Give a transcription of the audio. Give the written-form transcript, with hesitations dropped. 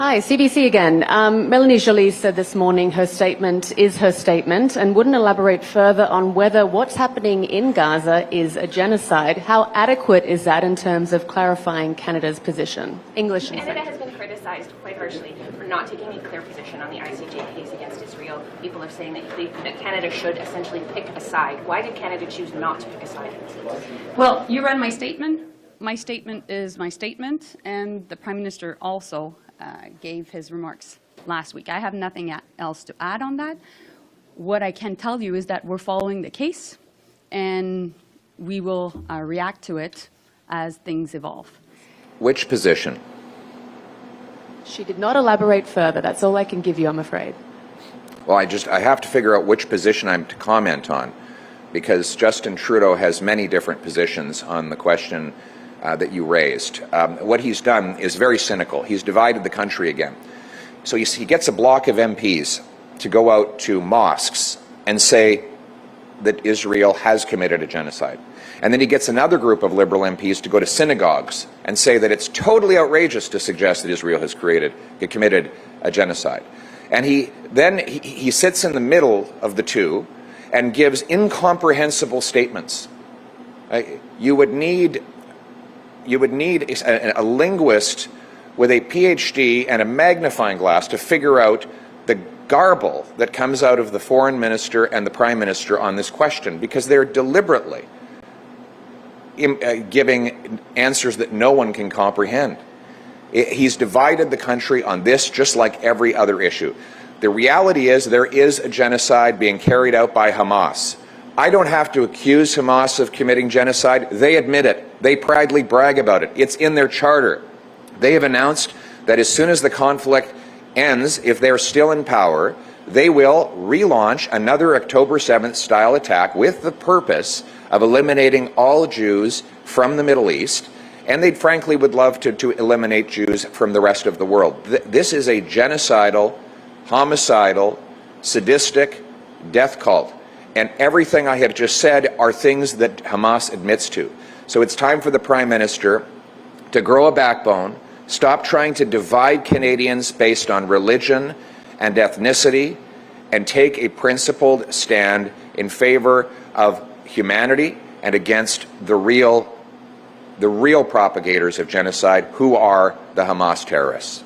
Hi, CBC again. Melanie Joly said this morning her statement is her statement and wouldn't elaborate further on whether what's happening in Gaza is a genocide. How adequate is that in terms of clarifying Canada's position? English and Canada has been criticized quite harshly for not taking a clear position on the ICJ case against Israel. People are saying that Canada should essentially pick a side. Why did Canada choose not to pick a side? Well, you read my statement. My statement is my statement, and the Prime Minister also gave his remarks last week. I have nothing else to add on that. What I can tell you is that we're following the case, and we will react to it as things evolve. Which position? She did not elaborate further. That's all I can give you, I'm afraid. Well, I have to figure out which position I'm to comment on, because Justin Trudeau has many different positions on the question that you raised. What he's done is very cynical. He's divided the country again. So he gets a block of MPs to go out to mosques and say that Israel has committed a genocide. And then he gets another group of Liberal MPs to go to synagogues and say that it's totally outrageous to suggest that Israel has committed a genocide. And he sits in the middle of the two and gives incomprehensible statements. You would need a linguist with a PhD and a magnifying glass to figure out the garble that comes out of the foreign minister and the prime minister on this question, because they're deliberately giving answers that no one can comprehend. He's divided the country on this just like every other issue. The reality is there is a genocide being carried out by Hamas. I don't have to accuse Hamas of committing genocide. They admit it. They proudly brag about it. It's in their charter. They have announced that as soon as the conflict ends, if they're still in power, they will relaunch another October 7th style attack with the purpose of eliminating all Jews from the Middle East, and they frankly would love to eliminate Jews from the rest of the world. This is a genocidal, homicidal, sadistic death cult. And everything I have just said are things that Hamas admits to. So it's time for the Prime Minister to grow a backbone, stop trying to divide Canadians based on religion and ethnicity, and take a principled stand in favor of humanity and against the real propagators of genocide, who are the Hamas terrorists.